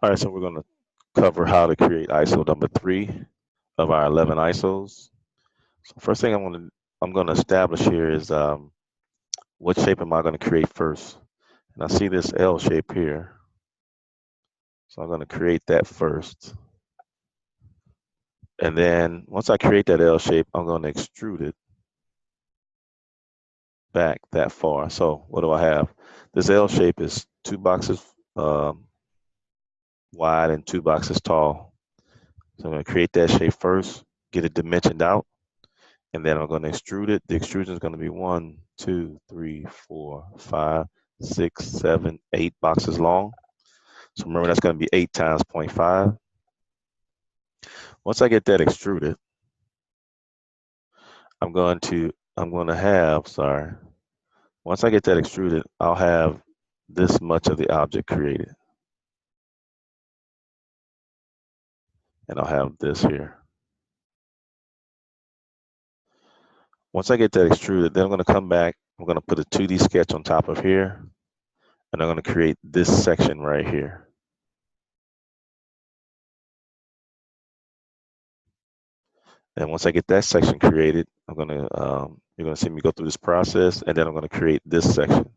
All right, so we're going to cover how to create ISO number 3 of our 11 ISOs. So first thing I'm going to establish here is what shape am I going to create first? And I see this L shape here. So I'm going to create that first. And then once I create that L shape, I'm going to extrude it back that far. So what do I have? This L shape is 2 boxes wide and 2 boxes tall. So I'm going to create that shape first, get it dimensioned out, and then I'm going to extrude it. The extrusion is going to be 1, 2, 3, 4, 5, 6, 7, 8 boxes long. So remember, that's going to be 8 times 0.5. Once I get that extruded, once I get that extruded, I'll have this much of the object created. And I'll have this here. Once I get that extruded, then I'm going to come back. I'm going to put a 2D sketch on top of here. And I'm going to create this section right here. And once I get that section created, you're going to see me go through this process, and then I'm going to create this section.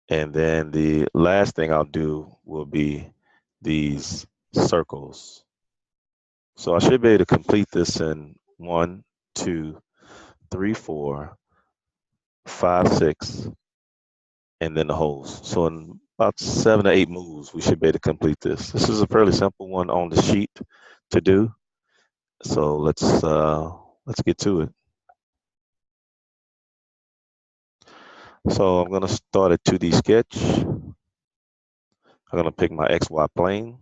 And then the last thing I'll do will be these circles. So I should be able to complete this in 1, 2, 3, 4, 5, 6, and then the holes. So in about 7 or 8 moves, we should be able to complete this. This is a fairly simple one on the sheet to do. So let's get to it. So I'm going to start a 2D sketch. I'm going to pick my XY plane.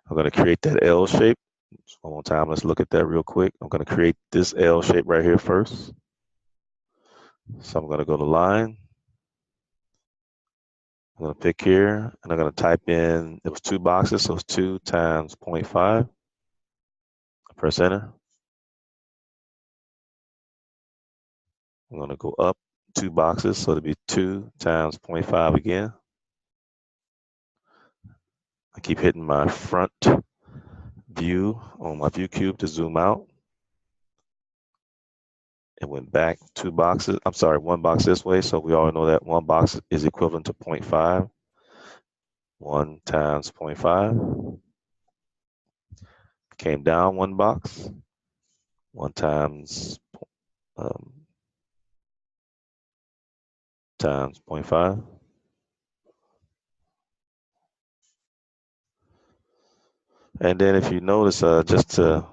I'm going to create that L shape. One more time, let's look at that real quick. I'm going to create this L shape right here first. So I'm going to go to line. I'm going to pick here, and I'm going to type in, it was 2 boxes, so it's 2 times 0.5. Press enter. I'm going to go up 2 boxes, so it'll be 2 times 0.5 again. I keep hitting my front view on my view cube to zoom out. It went back 2 boxes. I'm sorry, 1 box this way. So we all know that 1 box is equivalent to 0.5. 1 times 0.5. Came down 1 box. 1 times 0.5. And then if you notice, just to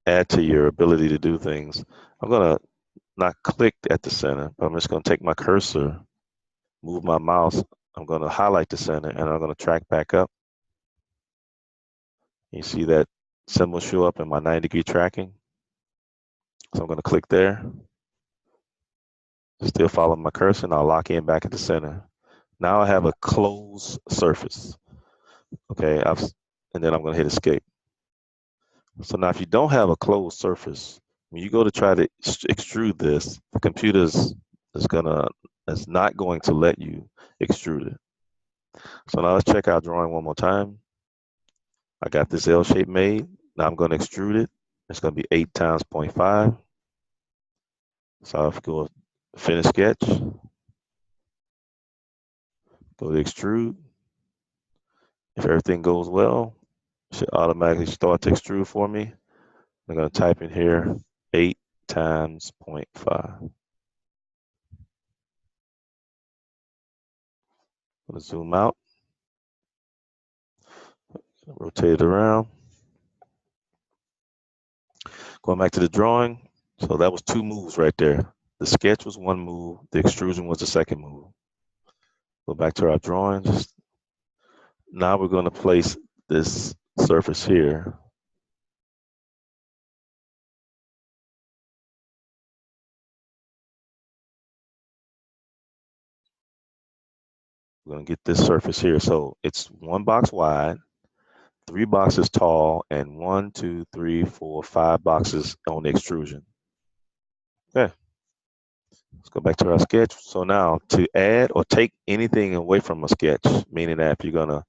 add to your ability to do things, I'm going to not click at the center, but I'm just going to take my cursor, move my mouse. I'm going to highlight the center, and I'm going to track back up. You see that symbol show up in my 90-degree tracking. So I'm going to click there. Still follow my cursor, and I'll lock in back at the center. Now I have a closed surface. Okay, and then I'm going to hit escape. So now if you don't have a closed surface, when you go to try to extrude this, the computer is not going to let you extrude it. So now let's check our drawing one more time. I got this L shape made. Now I'm going to extrude it. It's going to be 8 times 0.5. So I'll go finish sketch. Go to extrude. If everything goes well, it should automatically start to extrude for me. I'm going to type in here 8 times 0.5. I'm going to zoom out. Rotate it around. Going back to the drawing. So that was 2 moves right there. The sketch was 1 move. The extrusion was the 2nd move. Go back to our drawings. Now we're going to place this surface here. We're going to get this surface here. So it's 1 box wide, 3 boxes tall, and 1, 2, 3, 4, 5 boxes on the extrusion. Okay. Let's go back to our sketch. So now to add or take anything away from a sketch, meaning that if you're gonna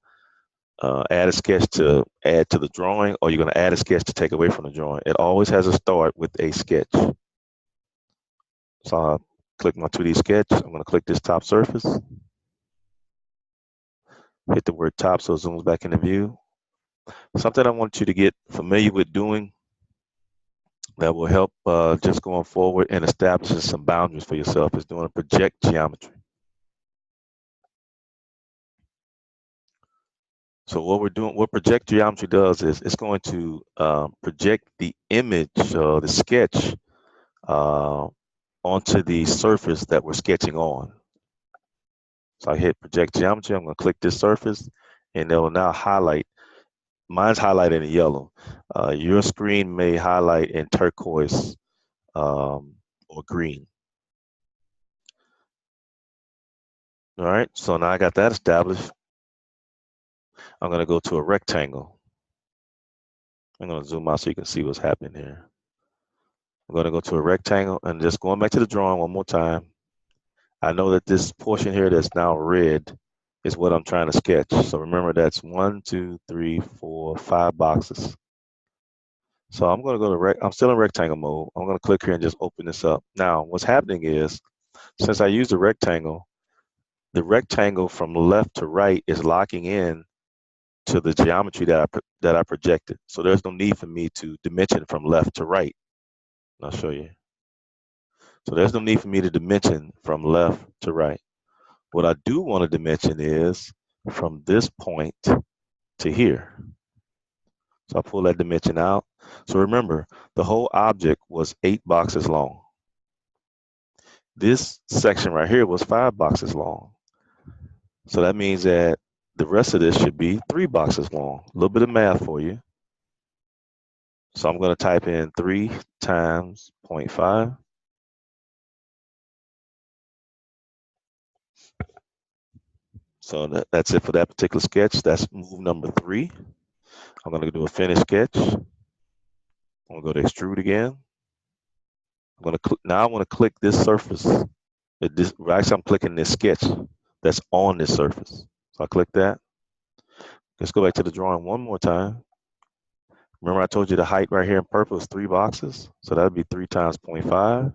add a sketch to add to the drawing, or you're gonna add a sketch to take away from the drawing, it always has to start with a sketch. So I'll click my 2D sketch. I'm gonna click this top surface. Hit the word top so it zooms back into view. Something I want you to get familiar with doing that will help just going forward and establishing some boundaries for yourself is doing a project geometry. So what project geometry does is it's going to project the image, the sketch, onto the surface that we're sketching on. So I hit project geometry, I'm gonna click this surface, and it will now highlight. Mine's highlighted in yellow. Your screen may highlight in turquoise or green. All right, so now I got that established. I'm gonna go to a rectangle. I'm gonna zoom out so you can see what's happening here. I'm gonna go to a rectangle and just going back to the drawing one more time. I know that this portion here that's now red is what I'm trying to sketch. So remember that's 1, 2, 3, 4, 5 boxes. So I'm gonna go to I'm still in rectangle mode. I'm gonna click here and just open this up. Now what's happening is, since I used the rectangle from left to right is locking in to the geometry that I projected. So there's no need for me to dimension from left to right. I'll show you. So there's no need for me to dimension from left to right. What I do want to dimension is from this point to here. So I pull that dimension out. So remember, the whole object was 8 boxes long. This section right here was 5 boxes long. So that means that the rest of this should be 3 boxes long. A little bit of math for you. So I'm going to type in 3 times 0.5. So that's it for that particular sketch. That's move number 3. I'm going to do a finish sketch. I'm going to go to extrude again. Now I want to click this surface. Actually, I'm clicking this sketch that's on this surface. So I click that. Let's go back to the drawing one more time. Remember I told you the height right here in purple is 3 boxes. So that would be 3 times 0.5.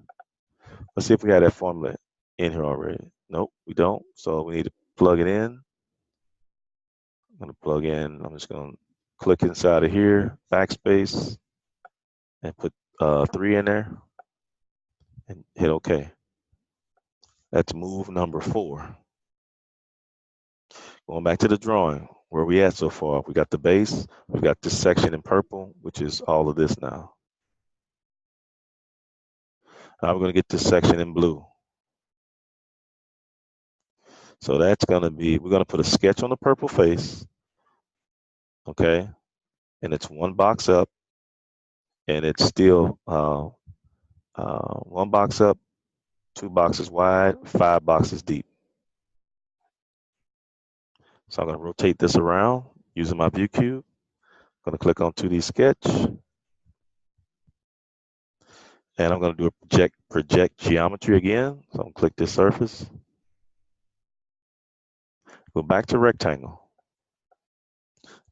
Let's see if we have that formula in here already. Nope, we don't. So we need to plug it in. I'm going to plug in. I'm just going to click inside of here, backspace, and put 3 in there and hit OK. That's move number 4. Going back to the drawing, where we at so far? We got the base, we got this section in purple, which is all of this now. Now we're going to get this section in blue. So that's going to be, we're going to put a sketch on the purple face, okay? And it's 1 box up, and it's still 1 box up, 2 boxes wide, 5 boxes deep. So I'm going to rotate this around using my view cube. I'm going to click on 2D sketch. And I'm going to do a project geometry again. So I'm going to click this surface. Go back to rectangle.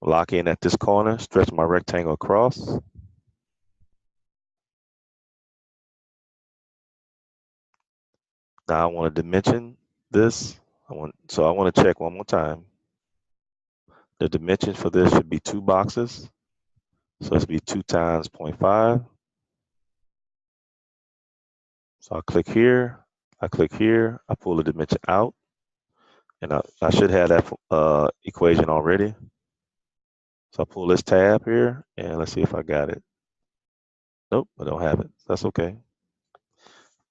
Lock in at this corner, stretch my rectangle across. Now I want to dimension this. I want to check one more time. The dimension for this should be 2 boxes. So it's be 2 times 0.5. So I click here, I pull the dimension out, and I should have that equation already. So I pull this tab here, and let's see if I got it. Nope, I don't have it. That's okay.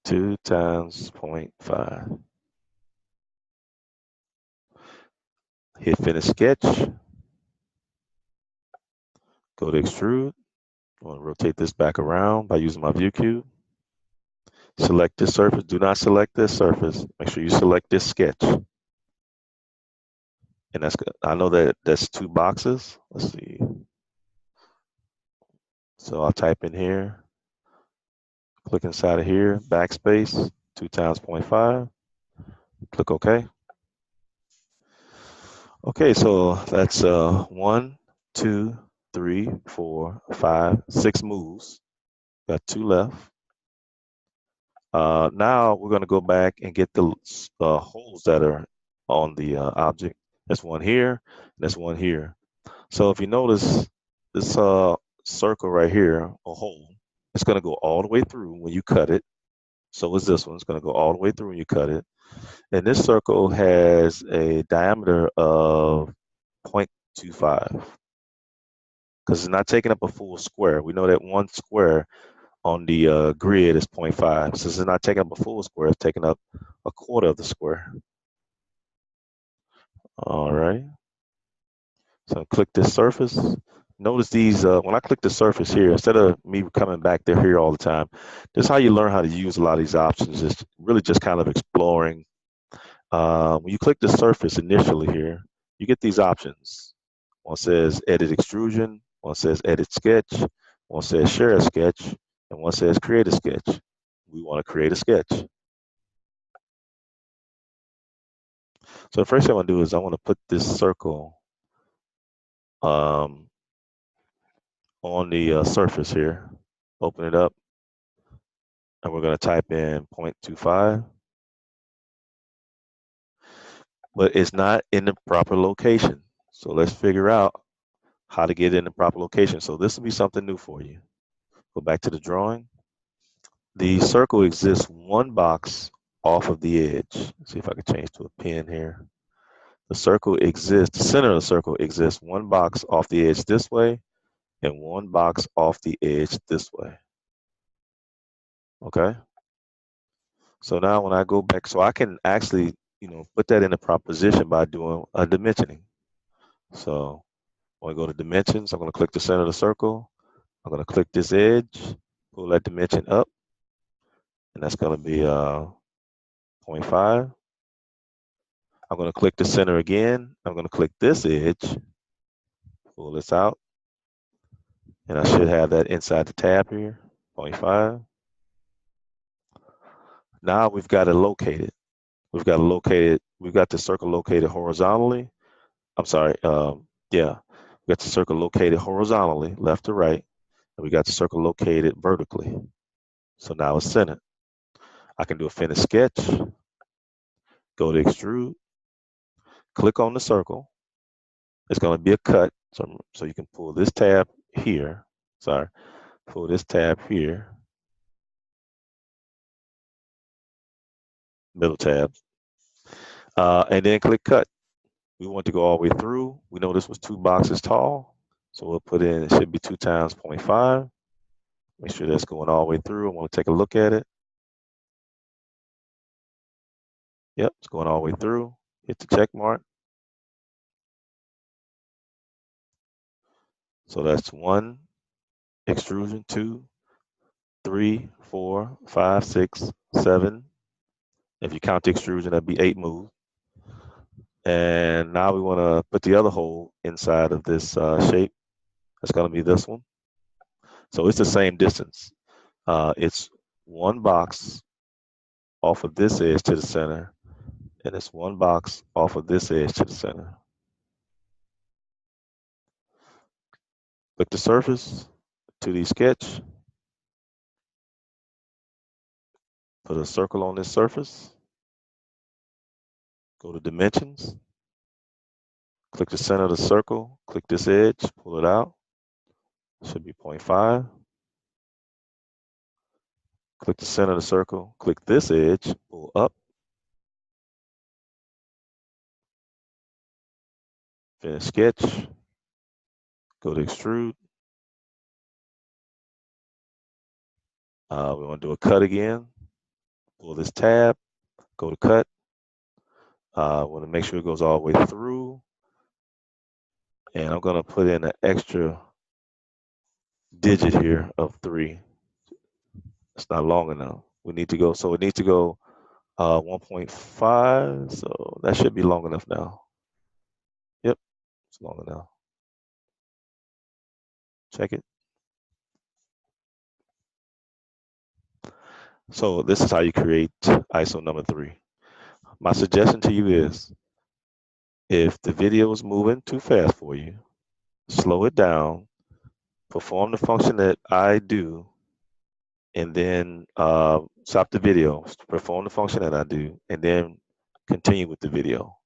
2 times 0.5. Hit finish sketch. Go to extrude. I want to rotate this back around by using my view cube. Select this surface. Do not select this surface. Make sure you select this sketch. And that's good. I know that that's 2 boxes. Let's see. So I'll type in here, click inside of here, backspace, 2 times 0.5. Click OK. Okay, so that's 1, 2, 3, 4, 5, 6 moves. Got 2 left. Now we're going to go back and get the holes that are on the object. There's one here, there's one here. So if you notice this circle right here, a hole, it's going to go all the way through when you cut it. So is this one. It's going to go all the way through when you cut it. And this circle has a diameter of 0.25 because it's not taking up a full square. We know that one square on the grid is 0.5. Since it's not taking up a full square, it's taking up a quarter of the square. All right. So click this surface. Notice these, when I click the surface here, instead of me coming back there here all the time, this is how you learn how to use a lot of these options. It's really just kind of exploring. When you click the surface initially here, you get these options. One says edit extrusion, one says edit sketch, one says share a sketch, and one says create a sketch. We want to create a sketch. So the first thing I want to do is I want to put this circle on the surface here. Open it up, and we're going to type in 0.25. But it's not in the proper location. So let's figure out how to get it in the proper location. So this will be something new for you. Go back to the drawing. The circle exists one box off of the edge. Let's see if I can change to a pen here. The circle exists, the center of the circle exists one box off the edge this way and one box off the edge this way. Okay. So now when I go back, so I can actually, put that in the proper position by doing a dimensioning. So when I go to dimensions, I'm going to click the center of the circle. I'm going to click this edge, pull that dimension up, and that's going to be 0.5. I'm going to click the center again. I'm going to click this edge, pull this out, and I should have that inside the tab here, 0.5. Now we've got it located. We've got the circle located horizontally. I'm sorry, yeah. We got the circle located horizontally, left to right, and we got the circle located vertically. So now it's centered. I can do a finish sketch, go to extrude, click on the circle. It's going to be a cut, so you can pull this tab here. Sorry, pull this tab here, middle tab, and then click cut. We want to go all the way through. We know this was 2 boxes tall, so we'll put in, it should be 2 times 0.5. Make sure that's going all the way through. I want to take a look at it. Yep, it's going all the way through. Hit the check mark. So that's 1 extrusion, 2, 3, 4, 5, 6, 7. If you count the extrusion, that'd be 8 moves. And now we want to put the other hole inside of this shape. That's going to be this one. So it's the same distance. It's 1 box off of this edge to the center, and it's 1 box off of this edge to the center. Click the surface, 2D sketch, put a circle on this surface, go to dimensions, click the center of the circle, click this edge, pull it out, should be 0.5. Click the center of the circle, click this edge, pull up, finish sketch, go to extrude. We want to do a cut again, pull this tab, go to cut. Want to make sure it goes all the way through. And I'm going to put in an extra digit here of 3. It's not long enough. We need to go, so it needs to go 1.5. So that should be long enough now. Yep, it's long enough. Check it. So this is how you create ISO number 3. My suggestion to you is, if the video is moving too fast for you, slow it down, perform the function that I do, and then stop the video, perform the function that I do, and then continue with the video.